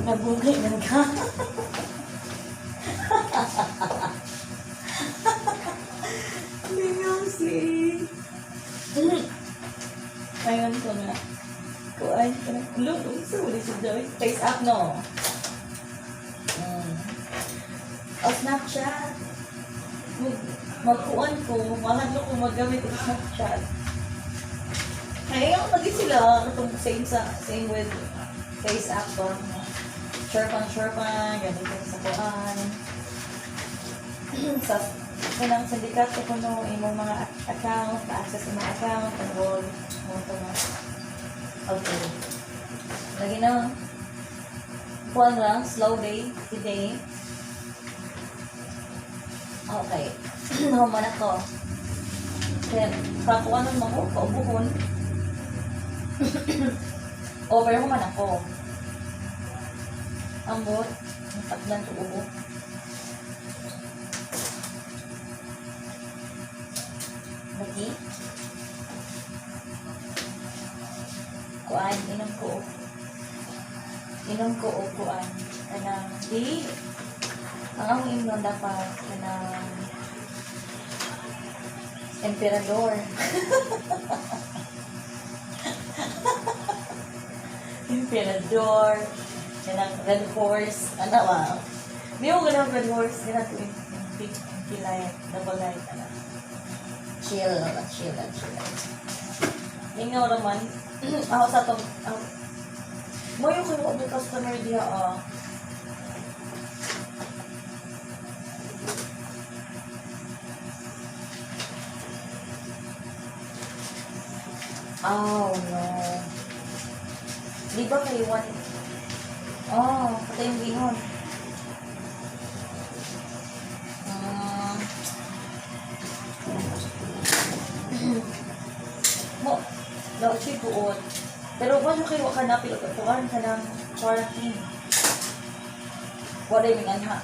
Nabugay man ka. Lingosi. Ngayon ko na. Kuan ka na. Lungsod. Face up, no? O Snapchat. Magkuan ko. Mahadlo ko magamit ang Snapchat. Kaya yung pati sila. Itong same with face up ko. Sure-pan, ganito sa kuan. Sa kanang sindikat ko kuno imong mga account, na-access imong account, enroll mo ito na. Okay. Lagi na. Kuan lang, slow day, today. Okay. Naman ako. Then, kakuanan mo ko, kaubuhon. Over mo man ako. Ambot, napaglan ko ubo. Lagi. Kuan, inom ko o kuan. Kanang, di, ang akong inom dapat, kanang, emperador. Emperador. Kanang red horse, ano ba? Hindi mo ganang red horse, ganang ito yung pilay, double light, ano. Chill. Ingaw naman, ako sa itong, mo yung kinuha ng customer diya, Oh, no. Di ba kayo patay yung bingon. Mo, daw siya buod. Pero wala kayo kanapil o tuwan ka ng quarantine. Wala yung anha.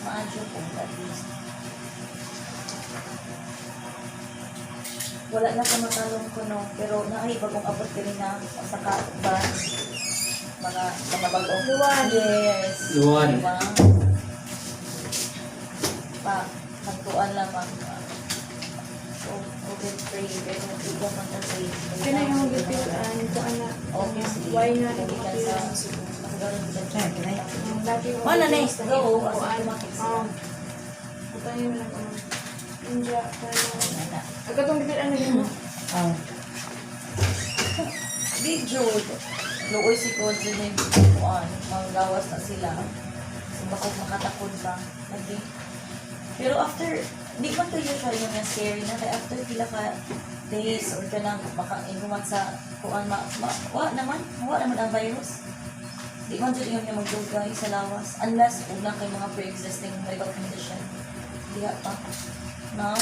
Maadyo po at least. Wala na sa Matalom ko, no? Pero nakaiba kong abot ka rin na sa ba? Mga bagong. Luwan. Yes. Luwan. Diba? Nagtuan lamang. So, COVID-free. Pero hindi ko mag-save. Kaya yung gipilan ko anak. Obviously. Why na Hindi ka sa dati mo. Wala na eh. Go. Ito yung lang ko. India. Agad itong gipilan na yun. Video. Looy si Koji na yung mga gawas na sila. So, bakit makatakod ba? Lagi. Pero after, di man to usually yung scary na. Kaya after pila ka days or ka nang maka-inguman sa kuan, wala naman ang virus. Di man dyan yung mag-dugay sa lawas. Unless, una kay mga pre-existing medical condition. Di pa. No?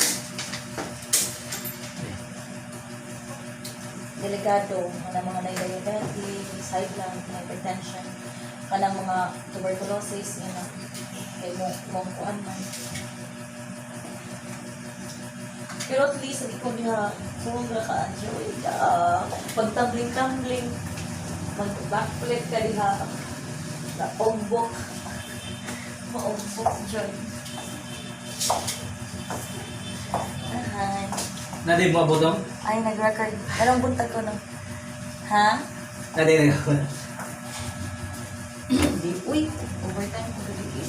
Delikado, mga diabetes, high blood, hypertension. kanang mga tuberculosis, yun na. Kay mo kuan man. Pero at least, hindi ko niya kung naka-enjoy ka. Pag-tumbling-tumbling, mag-backflip ka diha. Na-ombok. Ma-ombok dyan. Ahan. Naday mo abot dong? Ay, nag-record. Anong buntag ko no? Ha? Naday na ako. Hindi. Uy, overtime ko gabi.